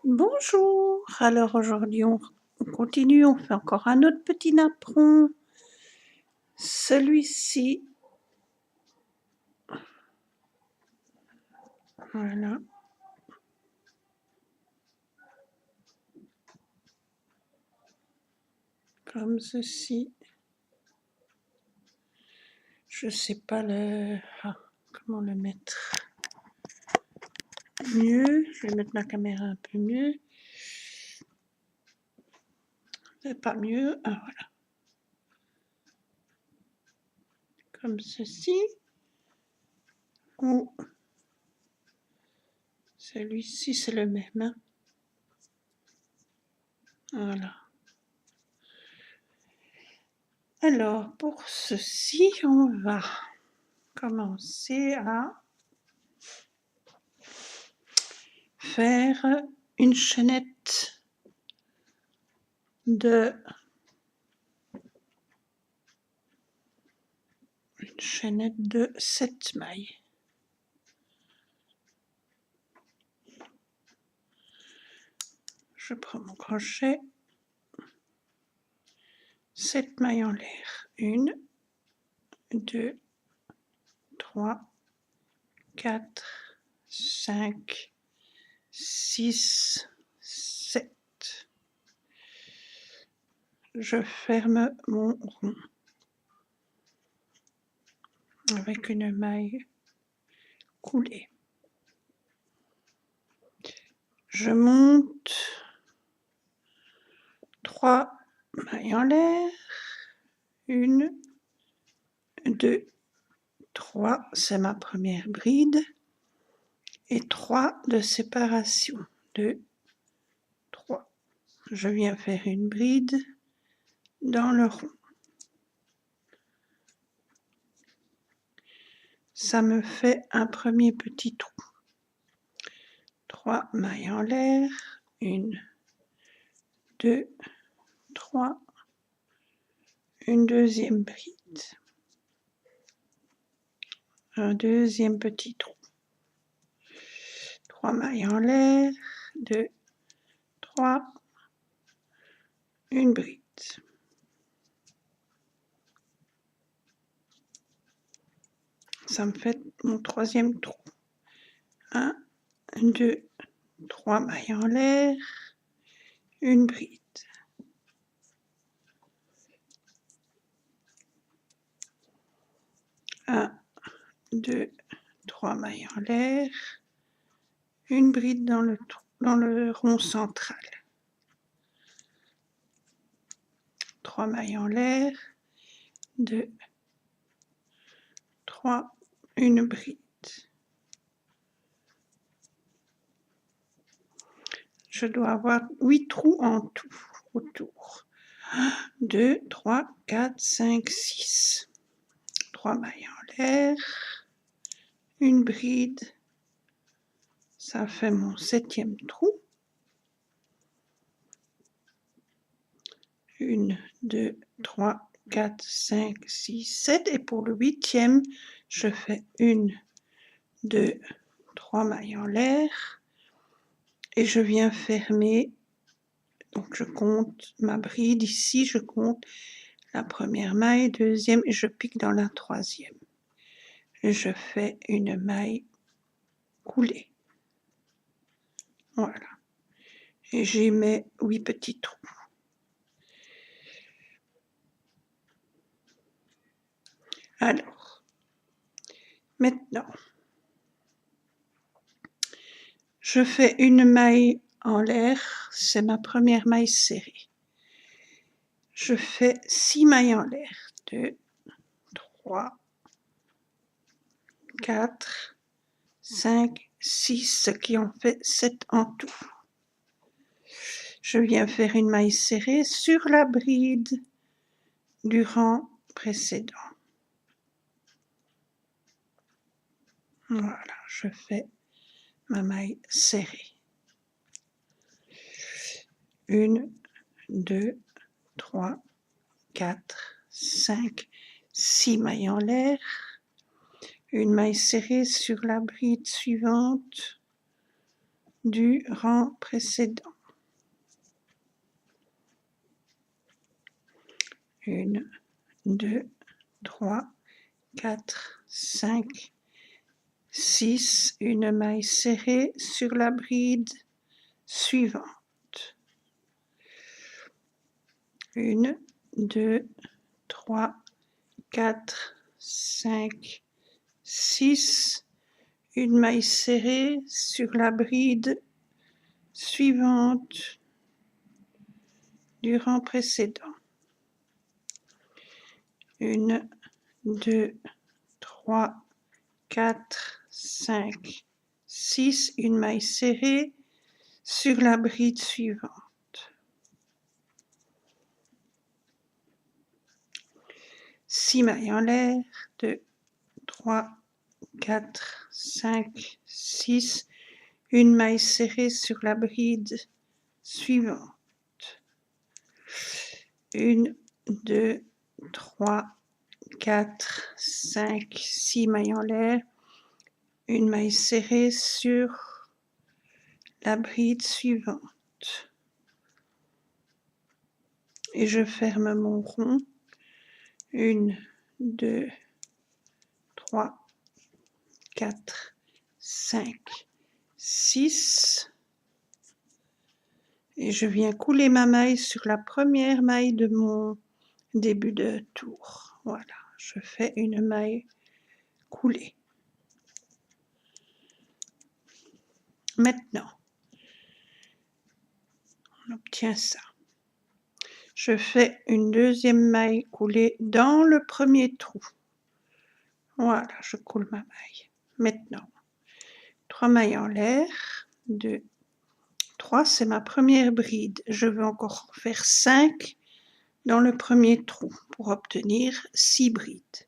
Bonjour, alors aujourd'hui on continue, on fait encore un autre petit napperon. Celui-ci, voilà. Comme ceci. Je sais pas comment le mettre mieux. Je vais mettre ma caméra un peu mieux. C'est pas mieux. Ah voilà. Comme ceci. Ou celui-ci c'est le même. Hein. Voilà. Alors pour ceci, on va commencer à faire une chaînette de 7 mailles. Je prends mon crochet, 7 mailles en l'air, 1, 2, 3, 4, 5, 6, 7. Je ferme mon rond avec une maille coulée. Je monte 3 mailles en l'air, 1, 2, 3, c'est ma première bride, et 3 de séparation, 2, 3. Je viens faire une bride dans le rond. Ça me fait un premier petit trou. 3 mailles en l'air, 1, 2, 3, une deuxième bride, un deuxième petit trou, 3 mailles en l'air, 2, 3, une bride. Ça me fait mon troisième trou. 1, 2, 3 mailles en l'air, une bride. 1, 2, 3 mailles en l'air, une bride dans le rond central. 3 mailles en l'air, 2, 3, une bride. Je dois avoir 8 trous en tout autour. 1, 2, 3, 4, 5, 6. 3 mailles en l'air, une bride. Ça fait mon 7e trou. 1, 2, 3, 4, 5, 6, 7. Et pour le 8e, je fais 1, 2, 3 mailles en l'air. Et je viens fermer. Donc je compte ma bride ici, je compte la première maille, deuxième, et je pique dans la troisième. Et je fais une maille coulée. Voilà. Et j'y mets 8 petits trous. Alors, maintenant, je fais une maille en l'air, c'est ma première maille serrée. Je fais 6 mailles en l'air, 2, 3, 4, 5, 6, ce qui en fait 7 en tout. Je viens faire une maille serrée sur la bride du rang précédent. Voilà, je fais ma maille serrée. 1, 2, 3, 4, 5, 6 mailles en l'air. Une maille serrée sur la bride suivante. du rang précédent. 1, 2, 3, 4, 5, 6, une maille serrée sur la bride suivante. 1, 2, 3, 4, 5, 6, une maille serrée sur la bride suivante du rang précédent. 1, 2, 3, 4, 5, 6, une maille serrée sur la bride suivante. 6 mailles en l'air, 2, 3, 4, 5, 6, une maille serrée sur la bride suivante. 1, 2, 3, 4, 5, 6 mailles en l'air, une maille serrée sur la bride suivante. Et je ferme mon rond. 1, 2, 3, 4, 5, 6. Et je viens couler ma maille sur la première maille de mon début de tour. Voilà, je fais une maille coulée. Maintenant, on obtient ça. Je fais une deuxième maille coulée dans le premier trou. Voilà, je coule ma maille. Maintenant, 3 mailles en l'air, 2, 3, c'est ma première bride. Je vais encore faire 5 dans le premier trou pour obtenir 6 brides.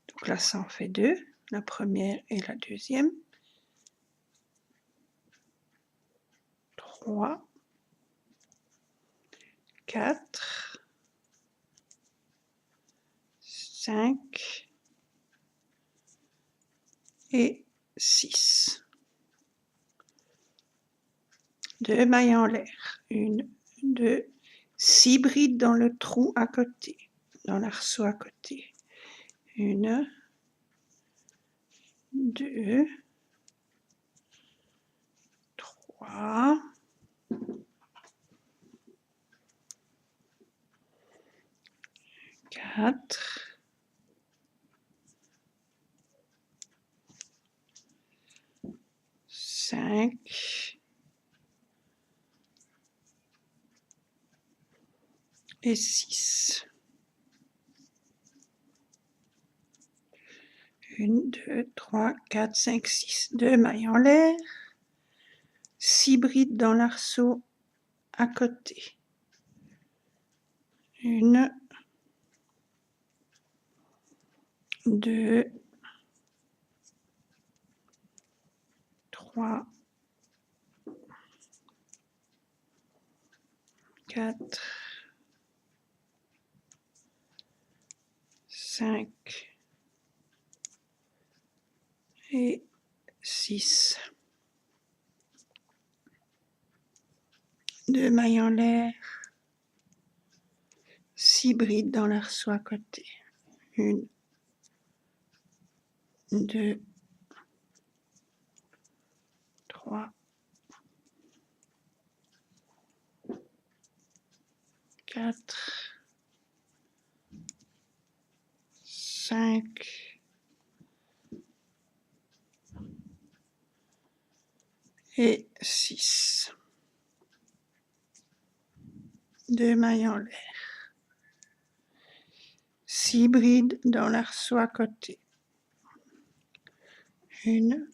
Donc là, ça en fait 2, la première et la deuxième. 3, 4, 5 et 6. 2 mailles en l'air, 1, 2, 6 brides dans le trou à côté, dans l'arceau à côté. 1, 2, 3, 4, 5 et 6. 1, 2, 3, 4, 5, 6. 2 mailles en l'air, 6 brides dans l'arceau à côté. 1, 2, 3, 4, 5 et 6. 2 mailles en l'air, 6 brides dans l'arceau à côté. 1, 2, 3, 4, 5 et 6. 2 mailles en l'air, 6 brides dans l'arceau à côté. 1,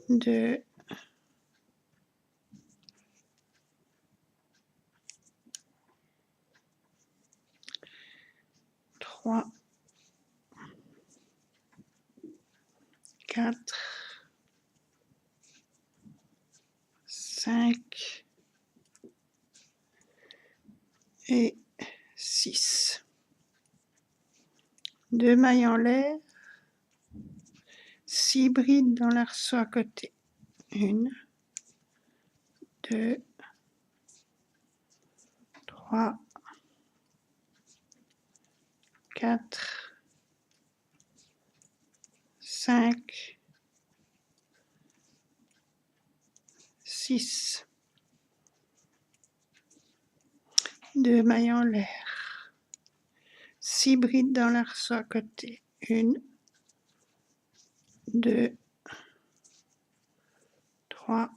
2, 3, 4, 5 et 6. 2 mailles en l'air, 6 brides dans l'arceau à côté. 1, 2, 3, 4, 5, 6. 2 mailles en l'air. 6 brides dans l'arceau à côté. 1, 2, 3,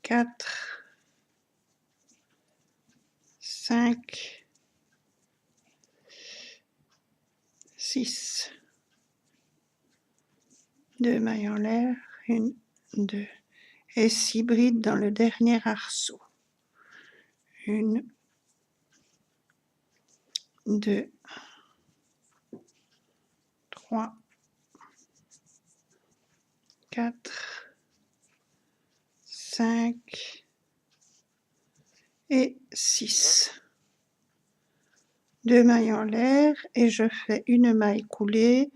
4, 5, 6. 2 mailles en l'air. 1, 2. Et 6 brides dans le dernier arceau. 1, 2, 3, 4, 5 et 6. 2 mailles en l'air et je fais une maille coulée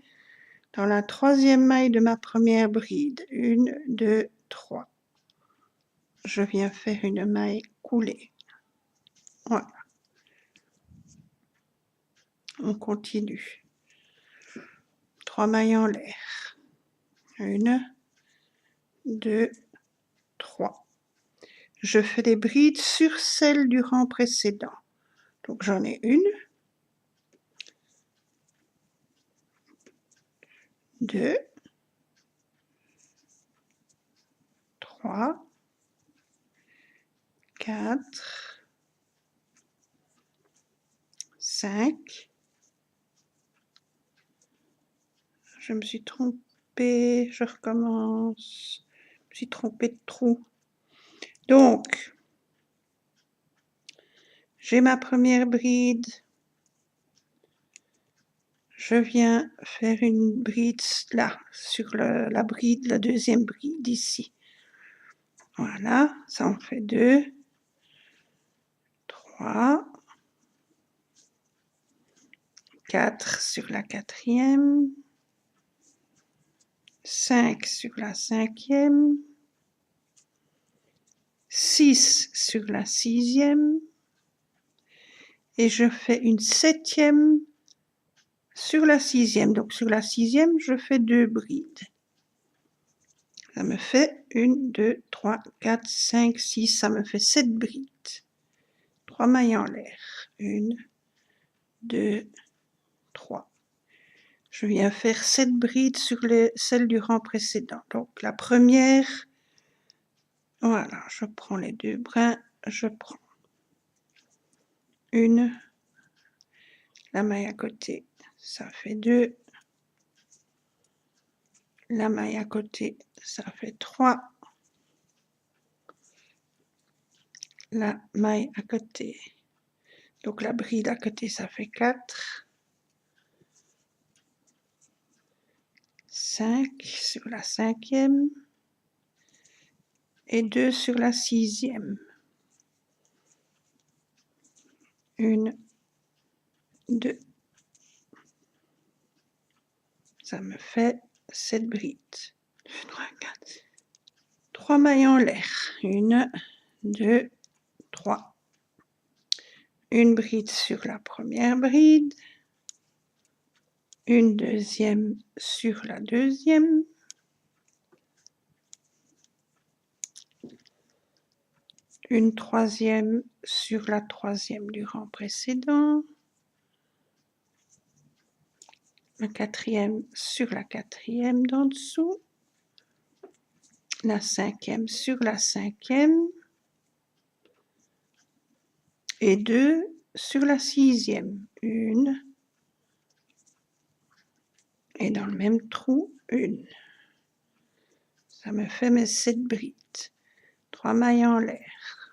dans la troisième maille de ma première bride. 1, 2, 3. Je viens faire une maille coulée. Voilà. On continue. 3 mailles en l'air. 1, 2, 3. Je fais des brides sur celle du rang précédent. Donc j'en ai 1, 2, 3, 4, 5. Je me suis trompée, je recommence. Je me suis trompée de trou. Donc, j'ai ma première bride. Je viens faire une bride là, sur la bride, la deuxième bride ici. Voilà, ça en fait 2, 3, 4 sur la quatrième, 5 sur la cinquième, 6 sur la sixième, et je fais une septième sur la sixième. Donc sur la sixième, je fais 2 brides. Ça me fait 1, 2, 3, 4, 5, 6, ça me fait 7 brides. 3 mailles en l'air. 1, 2, 3. Je viens faire 7 brides sur celle du rang précédent. Donc la première, voilà, je prends les 2 brins, je prends une, la maille à côté, ça fait 2, la maille à côté, ça fait 3, la maille à côté, donc la bride à côté, ça fait 4, 5 sur la cinquième et 2 sur la sixième. 1, 2. Ça me fait 7 brides. 2, 3, 4. 3 mailles en l'air. 1, 2, 3. Une bride sur la première bride. Une deuxième sur la deuxième. Une troisième sur la troisième du rang précédent. La quatrième sur la quatrième d'en dessous. La cinquième sur la cinquième. Et 2 sur la sixième. 1. Et dans le même trou, 1. Ça me fait mes 7 brides. 3 mailles en l'air.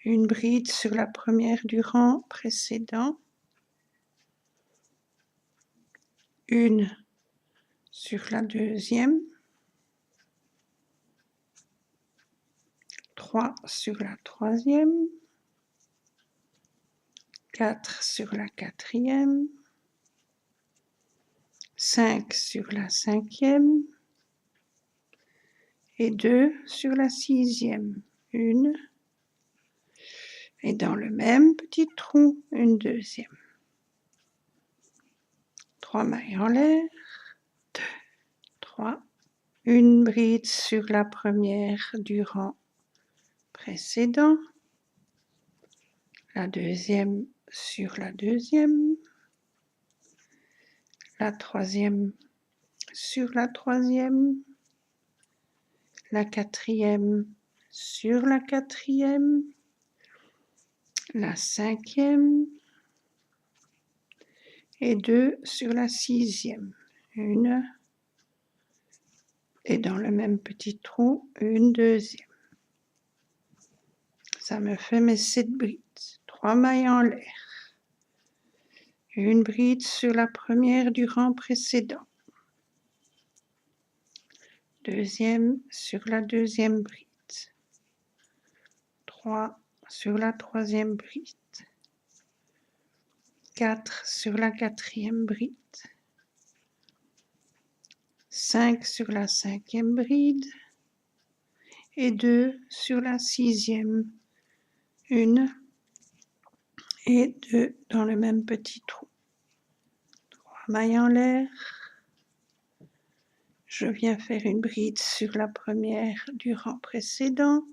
Une bride sur la première du rang précédent. Une sur la deuxième. 3 sur la troisième. 4 sur la quatrième. 5 sur la 5e et 2 sur la 6e, une, et dans le même petit trou, une deuxième. 3 mailles en l'air, 2, 3, une bride sur la première du rang précédent, la deuxième sur la deuxième, la troisième sur la troisième, la quatrième sur la quatrième, la 5e et 2 sur la 6e, une, et dans le même petit trou, une deuxième. Ça me fait mes 7 brides. 3 mailles en l'air, une bride sur la première du rang précédent, deuxième sur la deuxième bride, 3 sur la troisième bride, 4 sur la quatrième bride, 5 sur la 5e bride et 2 sur la 6e, une et 2 dans le même petit trou. 3 mailles en l'air, je viens faire une bride sur la première du rang précédent,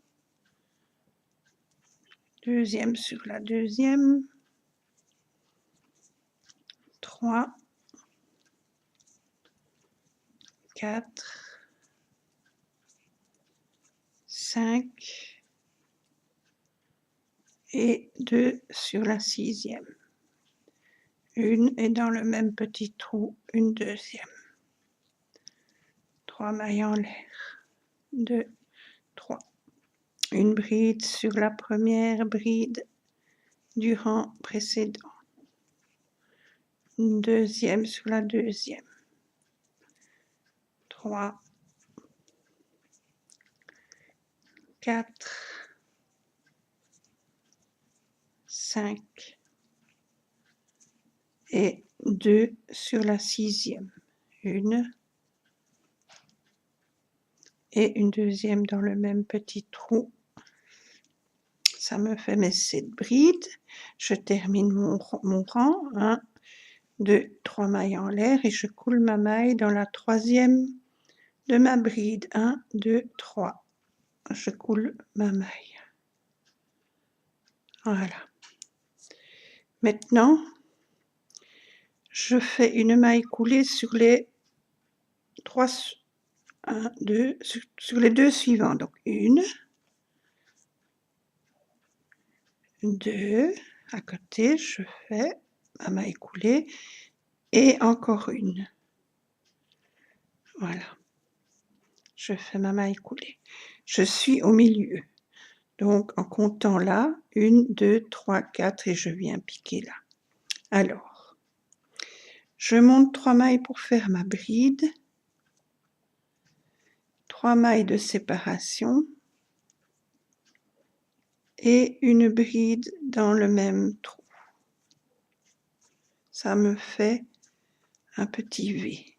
deuxième sur la deuxième, 3, 4, 5 et 2 sur la 6e. Une est dans le même petit trou, une deuxième. 3 mailles en l'air, 2, 3. Une bride sur la première bride du rang précédent. Une deuxième sur la deuxième. 3, 4, 5 et 2 sur la 6e. Une et une deuxième dans le même petit trou. Ça me fait mes 7 brides. Je termine mon rang. 1, 2, 3 mailles en l'air et je coule ma maille dans la troisième de ma bride. 1, 2, 3. Je coule ma maille. Voilà. Maintenant, je fais une maille coulée sur les 3, 1, 2, sur les 2 suivants. Donc 1, 2, à côté, je fais ma maille coulée et encore une. Voilà. Je fais ma maille coulée. Je suis au milieu. Donc, en comptant là, 1, 2, 3, 4 et je viens piquer là. Alors, je monte 3 mailles pour faire ma bride. 3 mailles de séparation et une bride dans le même trou. Ça me fait un petit V.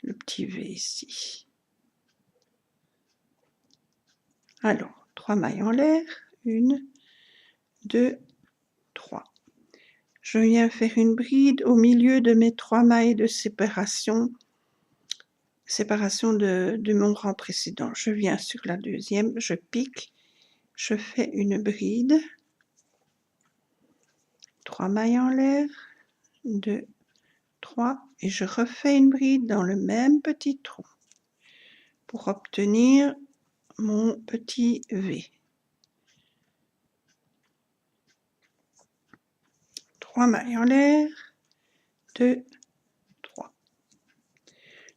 Le petit V ici. Alors, 3 mailles en l'air, 1, 2, 3. Je viens faire une bride au milieu de mes 3 mailles de séparation de mon rang précédent. Je viens sur la deuxième, je pique, je fais une bride, 3 mailles en l'air, 2, 3, et je refais une bride dans le même petit trou pour obtenir mon petit V. 3 mailles en l'air, 2, 3.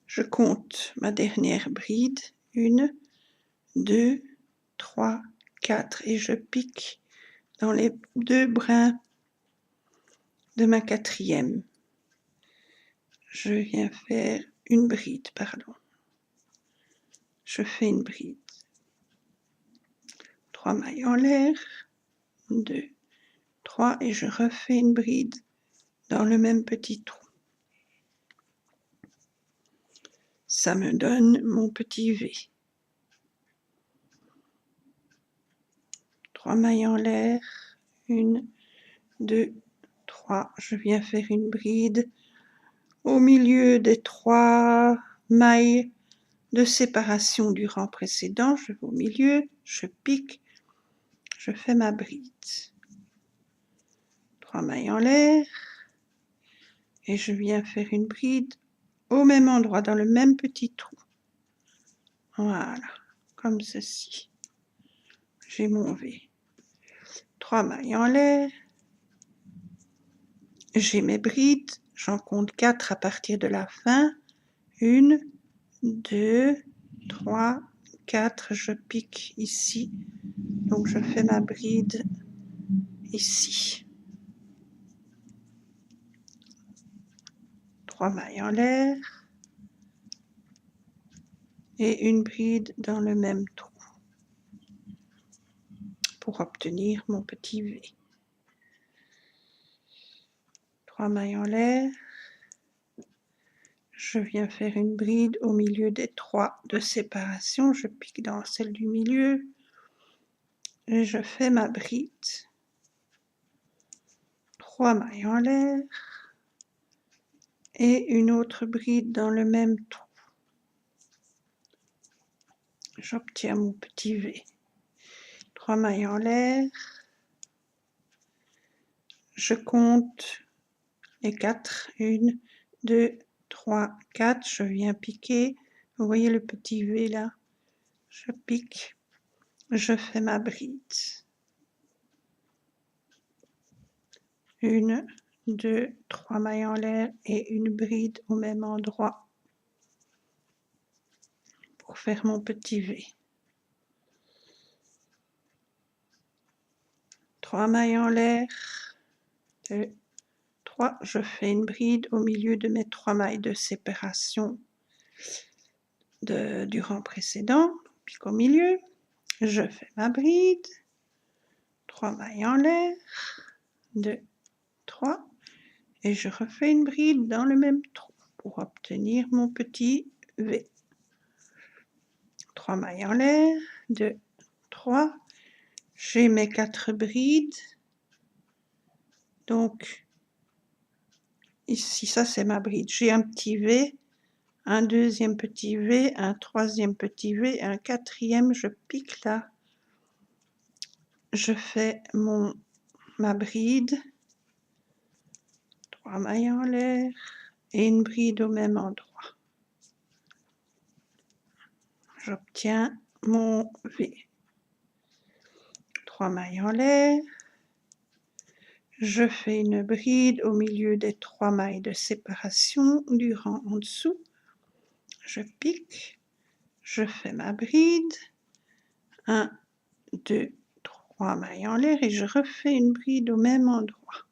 Je compte ma dernière bride, 1, 2, 3, 4 et je pique dans les 2 brins de ma quatrième. Je viens faire une bride, pardon. Je fais une bride. 3 mailles en l'air, 2, 3 et je refais une bride dans le même petit trou. Ça me donne mon petit V. 3 mailles en l'air, 1, 2, 3. Je viens faire une bride au milieu des 3 mailles de séparation du rang précédent. Je vais au milieu, je pique, je fais ma bride. 3 mailles en l'air et je viens faire une bride au même endroit, dans le même petit trou. Voilà, comme ceci. J'ai mon V. 3 mailles en l'air. J'ai mes brides, j'en compte 4 à partir de la fin. 1, 2, 3, 4. Je pique ici. Donc je fais ma bride ici. 3 mailles en l'air. Et une bride dans le même trou pour obtenir mon petit V. 3 mailles en l'air. Je viens faire une bride au milieu des 3 de séparation. Je pique dans celle du milieu et je fais ma bride. 3 mailles en l'air et une autre bride dans le même trou. J'obtiens mon petit V. 3 mailles en l'air. Je compte les 4. 1, 2, 3, 4. Je viens piquer. Vous voyez le petit V là? Je pique. Je fais ma bride. 1, 2, 3 mailles en l'air et une bride au même endroit pour faire mon petit V. 3 mailles en l'air, 2, 3, je fais une bride au milieu de mes 3 mailles de séparation du rang précédent, pique au milieu, je fais ma bride, 3 mailles en l'air, 2, 3, et je refais une bride dans le même trou pour obtenir mon petit V. 3 mailles en l'air, 2, 3, j'ai mes 4 brides, donc ici ça c'est ma bride, j'ai un petit V, un deuxième petit V, un troisième petit V, un quatrième, je pique là, je fais ma bride, 3 mailles en l'air et une bride au même endroit. J'obtiens mon V. 3 mailles en l'air, je fais une bride au milieu des 3 mailles de séparation du rang en dessous, je pique, je fais ma bride, 1, 2, 3 mailles en l'air et je refais une bride au même endroit.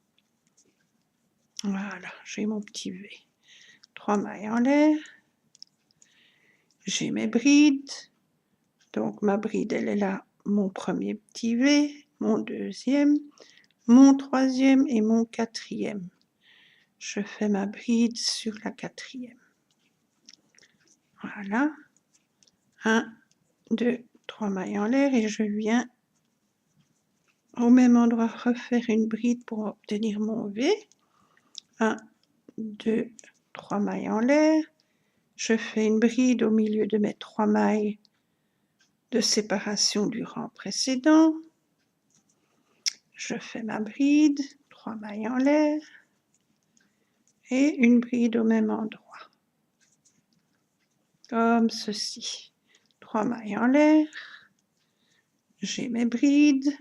Voilà, j'ai mon petit V. 3 mailles en l'air, j'ai mes brides, donc ma bride elle est là, mon premier petit V, mon deuxième, mon troisième et mon quatrième. Je fais ma bride sur la quatrième. Voilà, 1, 2, 3 mailles en l'air et je viens au même endroit refaire une bride pour obtenir mon V. 1, 2, 3 mailles en l'air, je fais une bride au milieu de mes 3 mailles de séparation du rang précédent, je fais ma bride, 3 mailles en l'air et une bride au même endroit, comme ceci. 3 mailles en l'air, j'ai mes brides,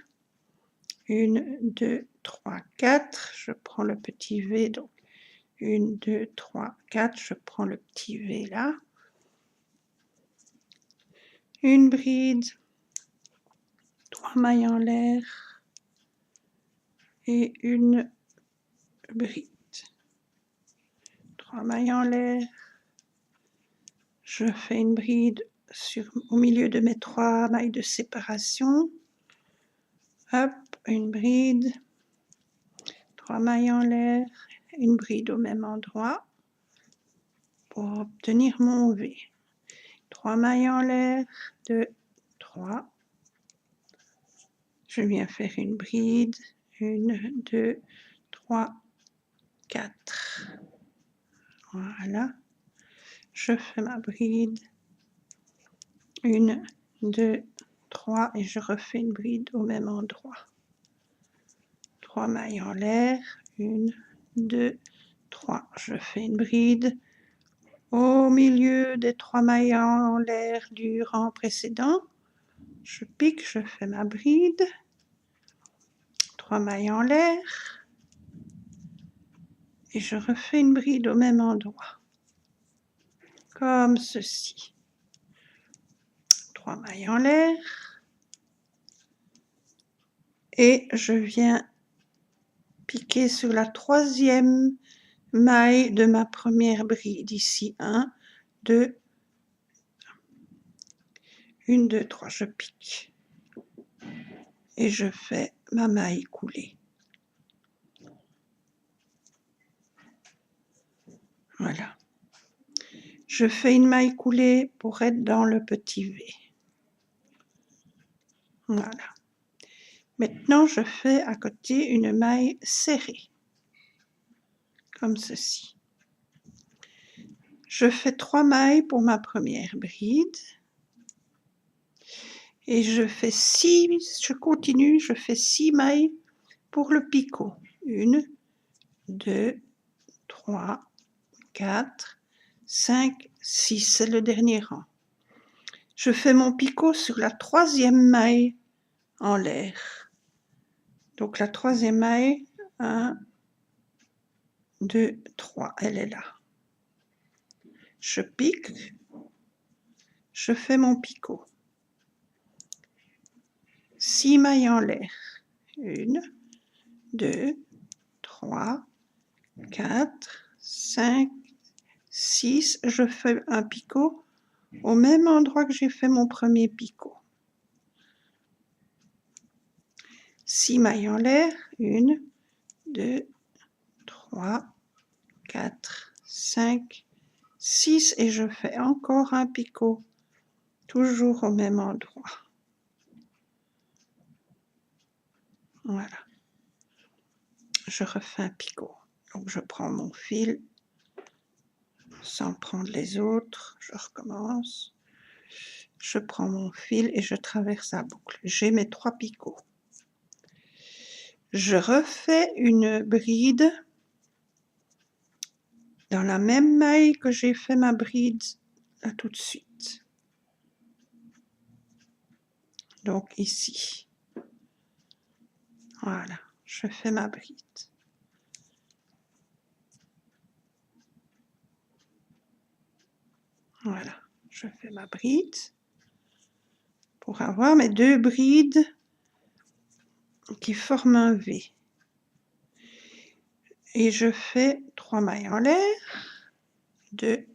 1, 2, 3, 4, je prends le petit V, donc 1, 2, 3, 4, je prends le petit V là, une bride, 3 mailles en l'air et une bride. 3 mailles en l'air, je fais une bride au milieu de mes 3 mailles de séparation, hop, une bride, 3 mailles en l'air une bride au même endroit pour obtenir mon V. 3 mailles en l'air, 2, 3. Je viens faire une bride, 1, 2, 3, 4. Voilà. Je fais ma bride, 1, 2, 3 et je refais une bride au même endroit. 3 mailles en l'air, 1, 2, 3. Je fais une bride au milieu des 3 mailles en l'air du rang précédent. Je pique, je fais ma bride, 3 mailles en l'air et je refais une bride au même endroit, comme ceci. 3 mailles en l'air et je viens piquer sur la 3e maille de ma première bride, ici 1, 2, 1, 2, 3, je pique et je fais ma maille coulée. Voilà. Je fais une maille coulée pour être dans le petit V. Voilà. Maintenant, je fais à côté une maille serrée, comme ceci. Je fais 3 mailles pour ma première bride et je fais 6, je continue, je fais 6 mailles pour le picot. 1, 2, 3, 4, 5, 6, c'est le dernier rang. Je fais mon picot sur la 3e maille en l'air. Donc la 3e maille, 1, 2, 3, elle est là. Je pique, je fais mon picot. 6 mailles en l'air. 1, 2, 3, 4, 5, 6. Je fais un picot au même endroit que j'ai fait mon premier picot. 6 mailles en l'air. 1, 2, 3, 4, 5, 6. Et je fais encore un picot, toujours au même endroit. Voilà. Je refais un picot. Donc je prends mon fil, sans prendre les autres, je recommence. Je prends mon fil et je traverse la boucle. J'ai mes 3 picots. Je refais une bride dans la même maille que j'ai fait ma bride là tout de suite. Donc ici. Voilà, je fais ma bride. Voilà, je fais ma bride pour avoir mes 2 brides qui forment un V. Et je fais 3 mailles en l'air, 2,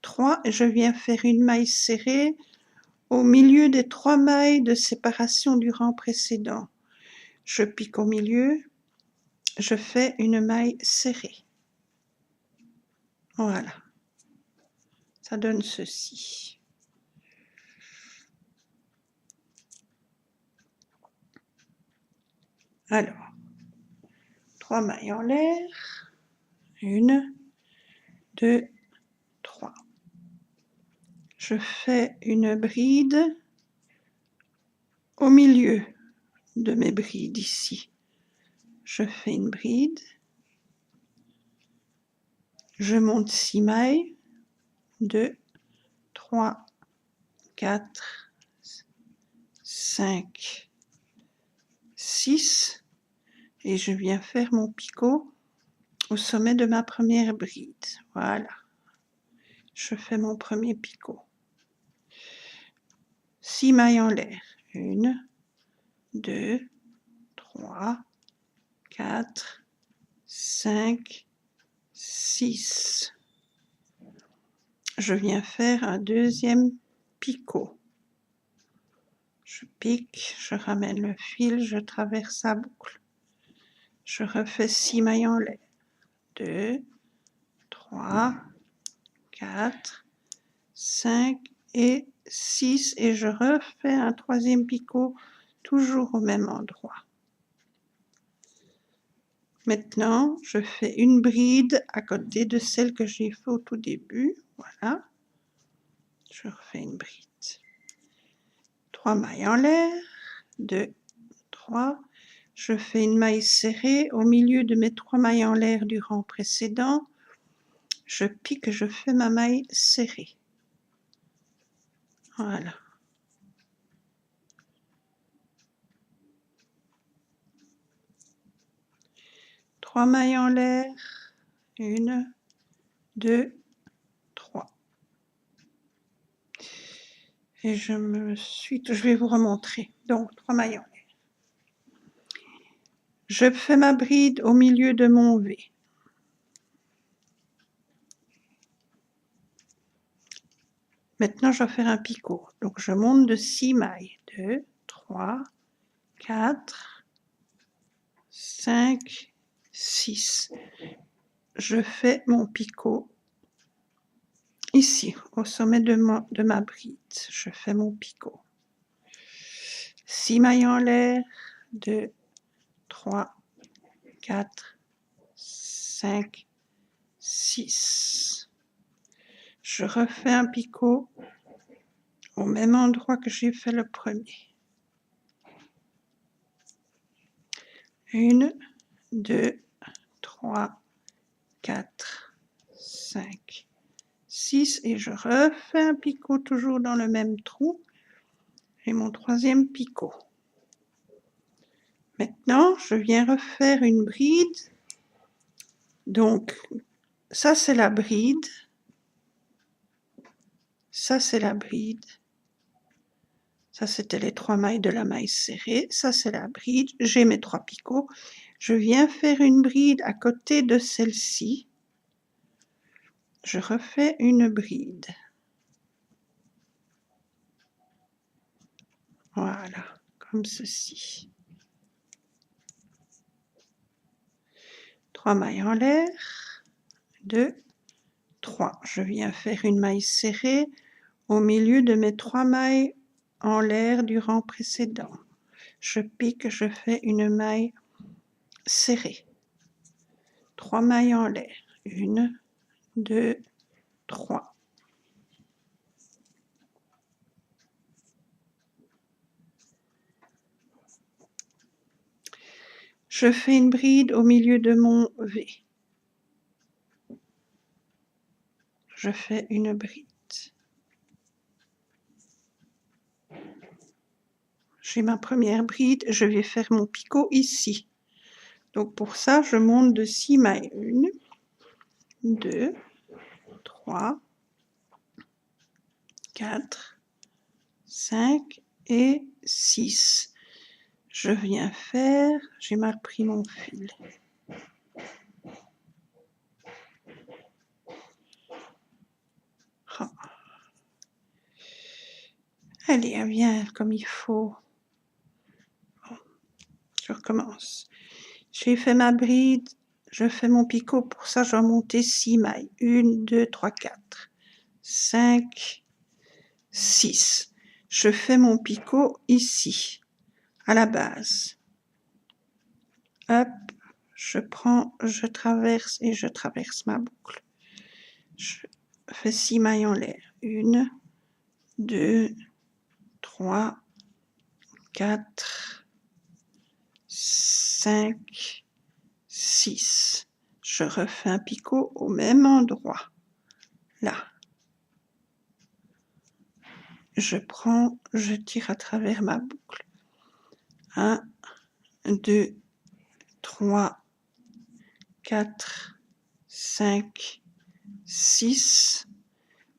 3, et je viens faire une maille serrée au milieu des 3 mailles de séparation du rang précédent. Je pique au milieu, je fais une maille serrée. Voilà, ça donne ceci. Alors, 3 mailles en l'air, 1, 2, 3. Je fais une bride au milieu de mes brides ici. Je fais une bride, je monte 6 mailles, 2, 3, 4, 5, 6, et je viens faire mon picot au sommet de ma première bride. Voilà, je fais mon premier picot. 6 mailles en l'air. 1, 2, 3, 4, 5, 6. Je viens faire un deuxième picot. Je pique, je ramène le fil, je traverse la boucle. Je refais 6 mailles en l'air. 2, 3, 4, 5 et 6 et je refais un troisième picot toujours au même endroit. Maintenant, je fais une bride à côté de celle que j'ai fait au tout début. Voilà. Je refais une bride. 3 mailles en l'air, 2, 3. Je fais une maille serrée au milieu de mes 3 mailles en l'air du rang précédent. Je pique, je fais ma maille serrée. Voilà. Trois mailles en l'air, 1, 2, 3. Et je vais vous remontrer. Donc, 3 mailles en l'air. Je fais ma bride au milieu de mon V. Maintenant, je vais faire un picot. Donc, je monte de 6 mailles. 2, 3, 4, 5, 6. Je fais mon picot ici, au sommet de ma bride. Je fais mon picot. 6 mailles en l'air. 2, 3, 4, 5, 6. Je refais un picot au même endroit que j'ai fait le premier. 1, 2, 3, 4, 5, 6 et je refais un picot toujours dans le même trou et mon troisième picot. Maintenant, je viens refaire une bride. Donc, ça c'est la bride. Ça c'est la bride. Ça c'était les 3 mailles de la maille serrée. Ça c'est la bride. J'ai mes 3 picots. Je viens faire une bride à côté de celle-ci. Je refais une bride. Voilà, comme ceci. 3 mailles en l'air. 2, 3. Je viens faire une maille serrée au milieu de mes 3 mailles en l'air du rang précédent. Je pique, je fais une maille serrée. 3 mailles en l'air. 1, 2, 3. Je fais une bride au milieu de mon V. Je fais une bride. J'ai ma première bride, je vais faire mon picot ici. Donc pour ça, je monte de 6 mailles. 1, 2, 3, 4, 5 et 6. Je viens faire, j'ai mal pris mon fil. Oh. Allez, elle vient comme il faut. Bon, je recommence. J'ai fait ma bride, je fais mon picot. Pour ça, je vais monter 6 mailles. 1, 2, 3, 4, 5, 6. Je fais mon picot ici, à la base. Hop, je prends, je traverse et je traverse ma boucle. Je fais 6 mailles en l'air. 1, 2, 3, 4, 5, 6. Je refais un picot au même endroit. Là. Je prends, je tire à travers ma boucle. 1, 2, 3, 4, 5, 6.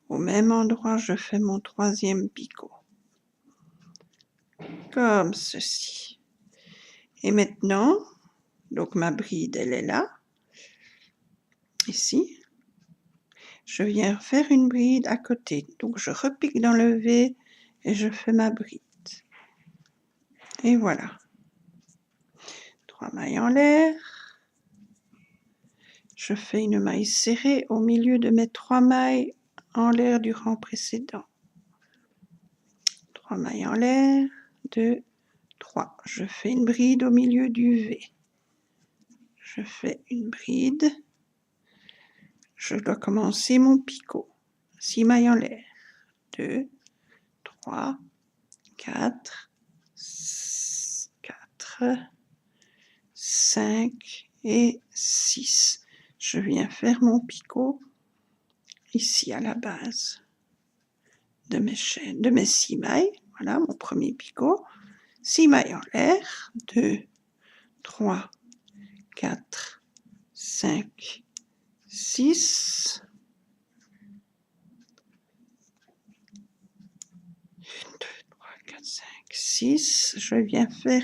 Au même endroit, je fais mon troisième picot. Comme ceci. Et maintenant, donc ma bride, elle est là. Ici. Je viens faire une bride à côté. Donc je repique dans le V et je fais ma bride. Et voilà. 3 mailles en l'air. je fais une maille serrée au milieu de mes 3 mailles en l'air du rang précédent. 3 mailles en l'air, 2, 3. Je fais une bride au milieu du V. Je fais une bride. Je dois commencer mon picot. 6 mailles en l'air. 2, 3, 4, 5 et 6. Je viens faire mon picot ici à la base de mes chaînes, de mes 6 mailles. Voilà mon premier picot. 6 mailles en l'air. 2, 3, 4, 5, 6. 1, 2, 3, 4, 5, 6. Je viens faire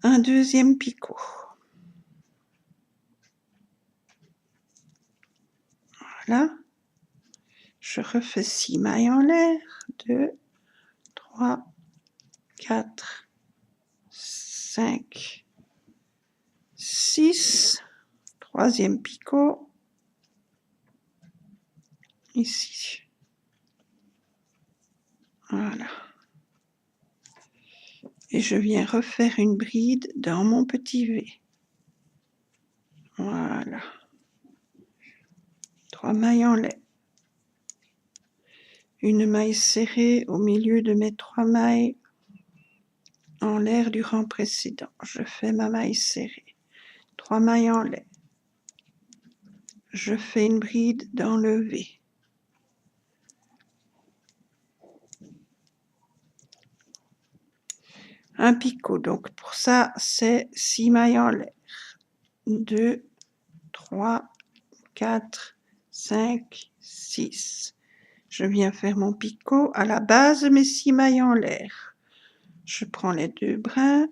un deuxième picot. Voilà. Je refais 6 mailles en l'air. 2, 3, 4, 5, 6. Troisième picot. Ici. Voilà. Et je viens refaire une bride dans mon petit V. Voilà. 3 mailles en l'air. Une maille serrée au milieu de mes 3 mailles en l'air du rang précédent. Je fais ma maille serrée. 3 mailles en l'air. Je fais une bride dans le V. Un picot, donc pour ça, c'est 6 mailles en l'air. 2, 3, 4, 5, 6. Je viens faire mon picot à la base de mes 6 mailles en l'air. Je prends les 2 brins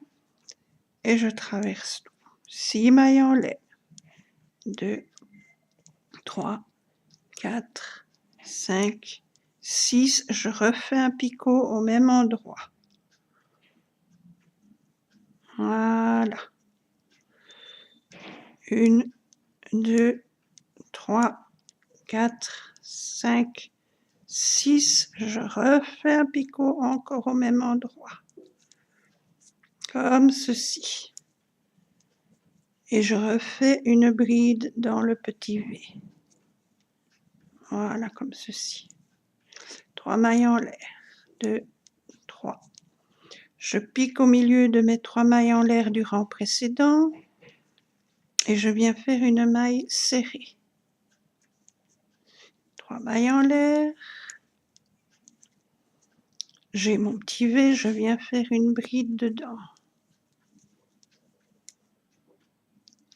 et je traverse tout. 6 mailles en l'air. 2, 3, 4, 5, 6. Je refais un picot au même endroit. Voilà. 1, 2, 3, 4, 5, 6. Je refais un picot encore au même endroit. Comme ceci. Et je refais une bride dans le petit V. Voilà, comme ceci. 3 mailles en l'air. 2, 3. Je pique au milieu de mes 3 mailles en l'air du rang précédent. Et je viens faire une maille serrée. 3 mailles en l'air. J'ai mon petit V, je viens faire une bride dedans.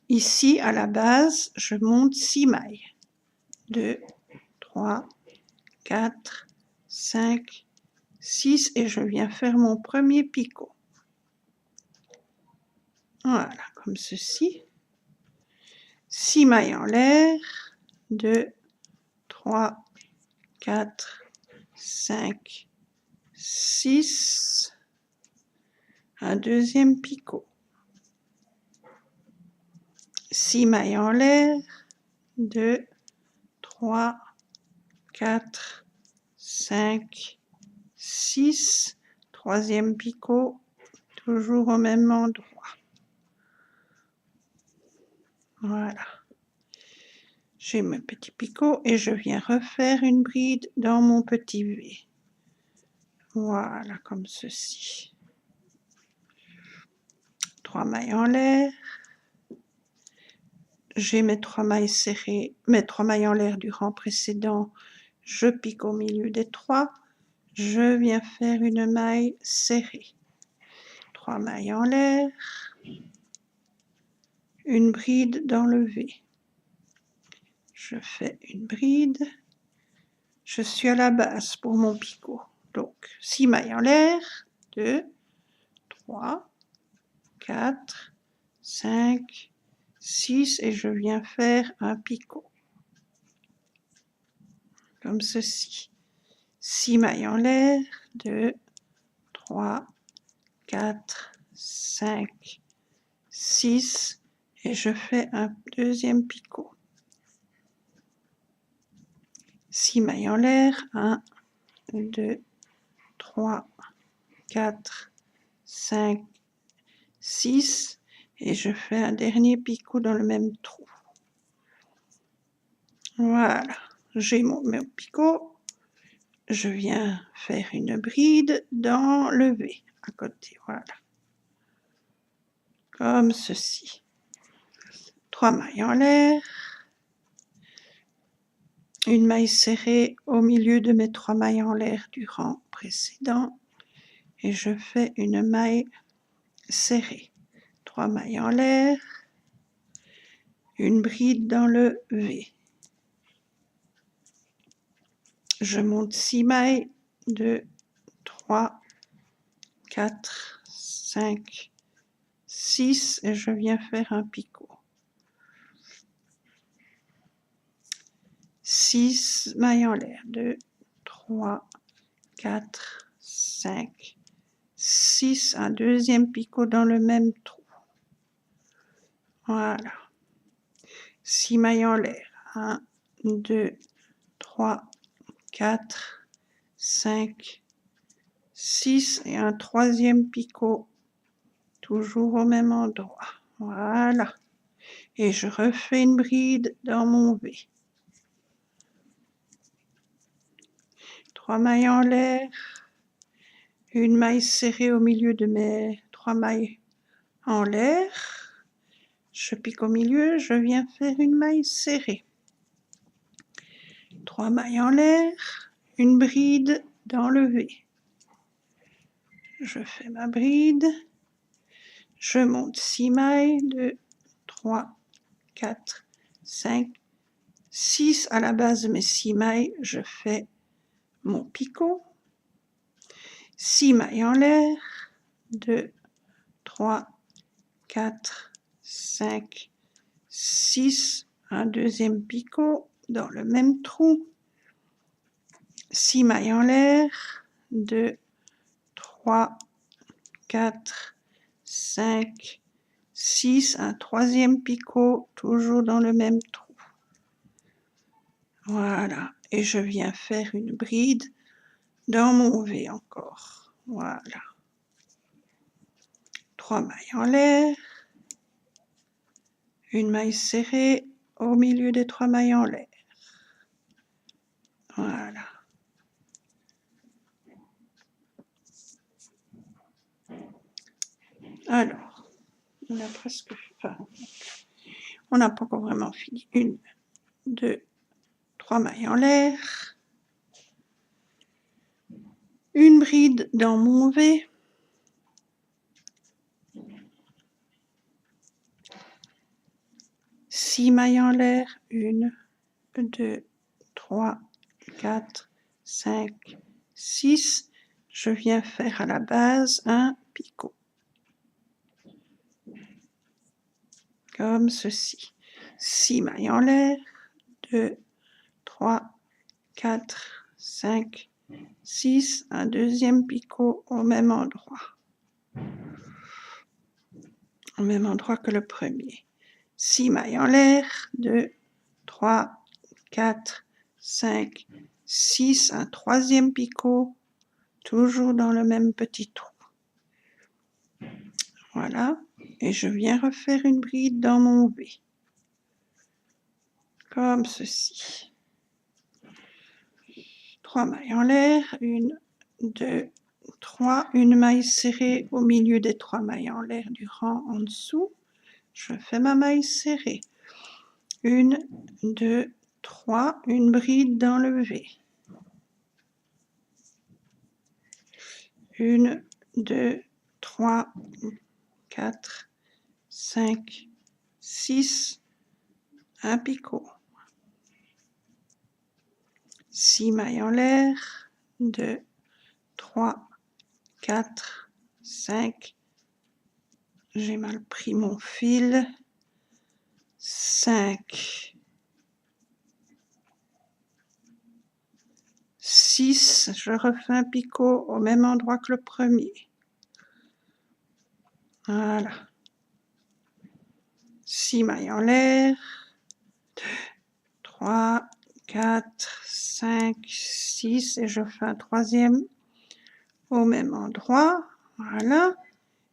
Ici, à la base, je monte 6 mailles. 2, 3, 4, 5, 6 et je viens faire mon premier picot. Voilà, comme ceci. 6 mailles en l'air. 2, 3, 4, 5, 6. Un deuxième picot. 6 mailles en l'air. 2, 3, 4, 5, 6. Troisième picot, toujours au même endroit. Voilà. J'ai mes petits picots et je viens refaire une bride dans mon petit V. Voilà, comme ceci. 3 mailles en l'air. J'ai mes 3 mailles serrées, mes 3 mailles en l'air du rang précédent. Je pique au milieu des 3. Je viens faire une maille serrée. 3 mailles en l'air. Une bride dans le V. Je fais une bride. Je suis à la base pour mon picot. Donc, 6 mailles en l'air. 2, 3, 4, 5, 6 et je viens faire un picot. Comme ceci. 6 mailles en l'air. 2, 3, 4, 5, 6. et je fais un deuxième picot. 6 mailles en l'air, 1, 2, 3, 4, 5, 6, et je fais un dernier picot dans le même trou. Voilà, j'ai mon picot, je viens faire une bride dans le V à côté, voilà, comme ceci. 3 mailles en l'air, une maille serrée au milieu de mes 3 mailles en l'air du rang précédent, et je fais une maille serrée. 3 mailles en l'air, une bride dans le V. Je monte 6 mailles, 2, 3, 4, 5, 6, et je viens faire un picot. 6 mailles en l'air, 2, 3, 4, 5, 6, un deuxième picot dans le même trou. Voilà. 6 mailles en l'air, 1, 2, 3, 4, 5, 6, et un troisième picot, toujours au même endroit. Voilà. Et je refais une bride dans mon V. 3 mailles en l'air, une maille serrée au milieu de mes 3 mailles en l'air. Je pique au milieu, je viens faire une maille serrée. 3 mailles en l'air, une bride dans le V. Je fais ma bride, je monte 6 mailles, 2, 3, 4, 5, 6 à la base de mes 6 mailles, je fais mon picot. 6 mailles en l'air, 2, 3, 4, 5, 6, un deuxième picot dans le même trou. 6 mailles en l'air, 2, 3, 4, 5, 6, un troisième picot, toujours dans le même trou. Voilà, et je viens faire une bride dans mon V encore. Voilà. 3 mailles en l'air, une maille serrée au milieu des 3 mailles en l'air. Voilà. Alors, on a presque... Enfin, on n'a pas encore vraiment fini. 1, 2, 3 mailles en l'air. Une bride dans mon V. Six mailles en l'air. 1, 2, 3, 4, 5, 6. Je viens faire à la base un picot. Comme ceci. 6 mailles en l'air. 2, 3, 4, 5, 6, un deuxième picot au même endroit. Au même endroit que le premier. 6 mailles en l'air, 2, 3, 4, 5, 6, un troisième picot, toujours dans le même petit trou. Voilà, et je viens refaire une bride dans mon V. Comme ceci. 3 mailles en l'air, 1, 2, 3, une maille serrée au milieu des 3 mailles en l'air du rang en dessous. Je fais ma maille serrée. 1, 2, 3, une bride dans le V. 1, 2, 3, 4, 5, 6, un picot. 6 mailles en l'air, 2, 3, 4, 5, j'ai mal pris mon fil, 5, 6, je refais un picot au même endroit que le premier. Voilà. 6 mailles en l'air, 3, 4, 5, 6 et je fais un troisième au même endroit, voilà,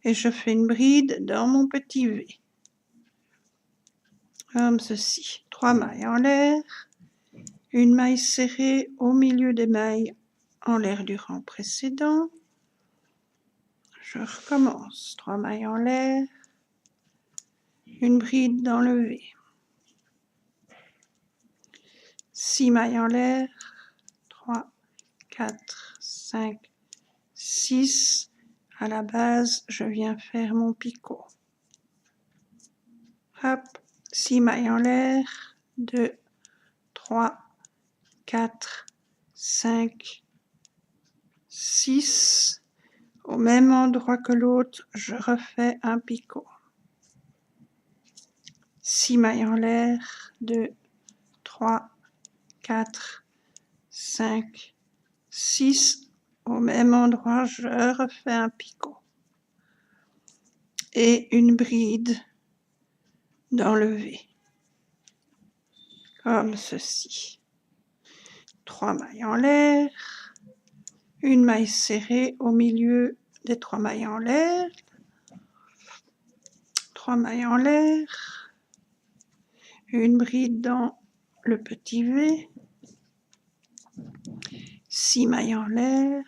et je fais une bride dans mon petit V, comme ceci, 3 mailles en l'air, une maille serrée au milieu des mailles en l'air du rang précédent, je recommence, 3 mailles en l'air, une bride dans le V, 6 mailles en l'air, 3, 4, 5, 6, à la base, je viens faire mon picot. Hop, 6 mailles en l'air, 2, 3, 4, 5, 6. Au même endroit que l'autre, je refais un picot. 6 mailles en l'air, 2, 3, 4, 5, 6. Au même endroit, je refais un picot. Et une bride dans le V, comme ceci. 3 mailles en l'air, une maille serrée au milieu des 3 mailles en l'air, 3 mailles en l'air, une bride dans le petit V, 6 mailles en l'air,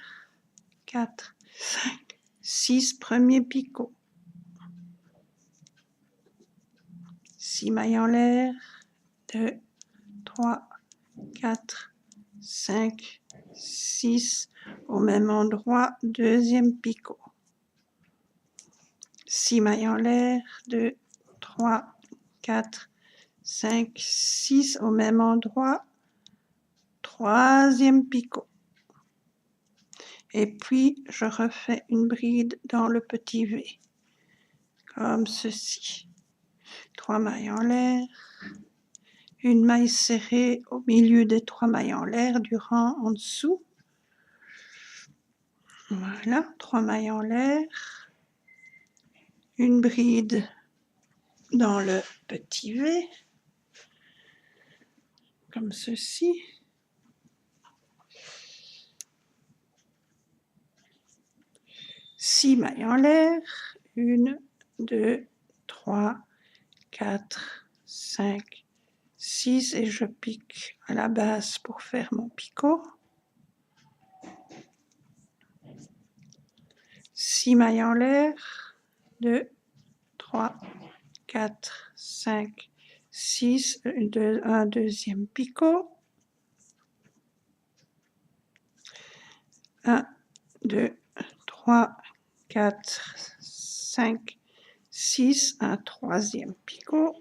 4, 5, 6, premier picot, 6 mailles en l'air, 2, 3, 4, 5, 6, au même endroit, deuxième picot, 6 mailles en l'air, 2, 3, 4, 5, 6, au même endroit, troisième picot. Et puis, je refais une bride dans le petit V, comme ceci. 3 mailles en l'air, une maille serrée au milieu des 3 mailles en l'air du rang en dessous. Voilà, 3 mailles en l'air, une bride dans le petit V, comme ceci. Six mailles en l'air, 1, 2, 3, 4, 5, 6 et je pique à la base pour faire mon picot. 6 mailles en l'air, 2, 3, 4, 5, 6, un deuxième picot. 1, 2, 3, 4, 5, 6, un troisième picot.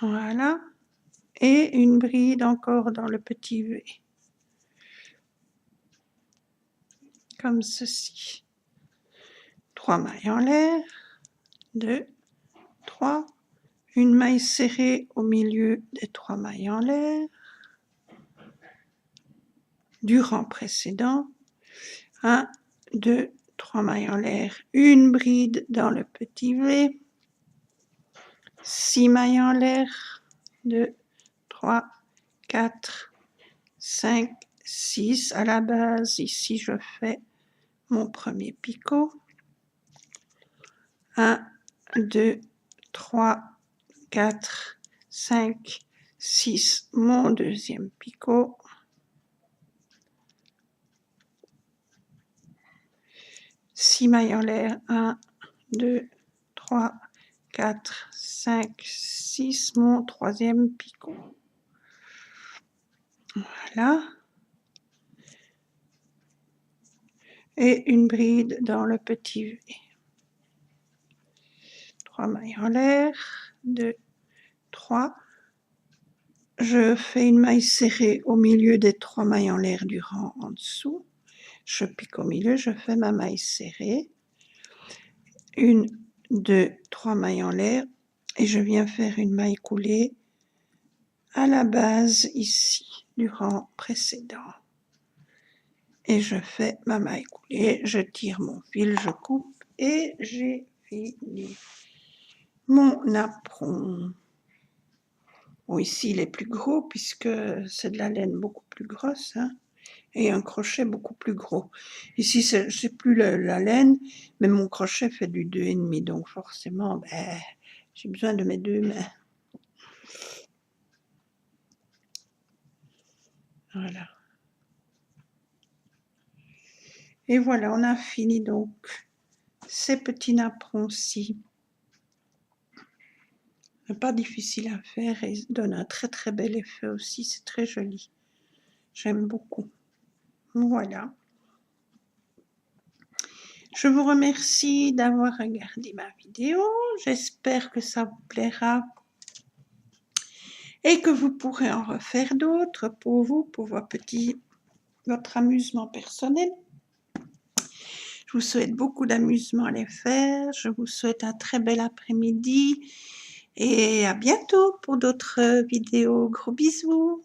Voilà. Et une bride encore dans le petit V. Comme ceci. 3 mailles en l'air, 2, 3, une maille serrée au milieu des 3 mailles en l'air, du rang précédent, 1, 2, 3 mailles en l'air, une bride dans le petit V, 6 mailles en l'air, 2, 3, 4, 5, 6, à la base, ici je fais mon premier picot, 1, 2, 3, 4, 5, 6, mon deuxième picot, 6 mailles en l'air, 1, 2, 3, 4, 5, 6, mon troisième picot. Voilà. Et une bride dans le petit V. 3 mailles en l'air, 2, 3. Je fais une maille serrée au milieu des 3 mailles en l'air du rang en dessous. Je pique au milieu, je fais ma maille serrée. 1, 2, 3 mailles en l'air et je viens faire une maille coulée à la base ici du rang précédent. Et je fais ma maille coulée, je tire mon fil, je coupe et j'ai fini. mon napperon. Bon, ici, il est plus gros puisque c'est de la laine beaucoup plus grosse, hein, et un crochet beaucoup plus gros. Ici, c'est plus la laine, mais mon crochet fait du 2,5, donc forcément, ben, j'ai besoin de mes 2 mains. Voilà. Et voilà, on a fini donc ces petits napperons-ci. Pas difficile à faire et donne un très très bel effet aussi, c'est très joli. J'aime beaucoup. Voilà. Je vous remercie d'avoir regardé ma vidéo. J'espère que ça vous plaira et que vous pourrez en refaire d'autres pour vous, pour votre amusement personnel. Je vous souhaite beaucoup d'amusement à les faire. Je vous souhaite un très bel après-midi et à bientôt pour d'autres vidéos. Gros bisous.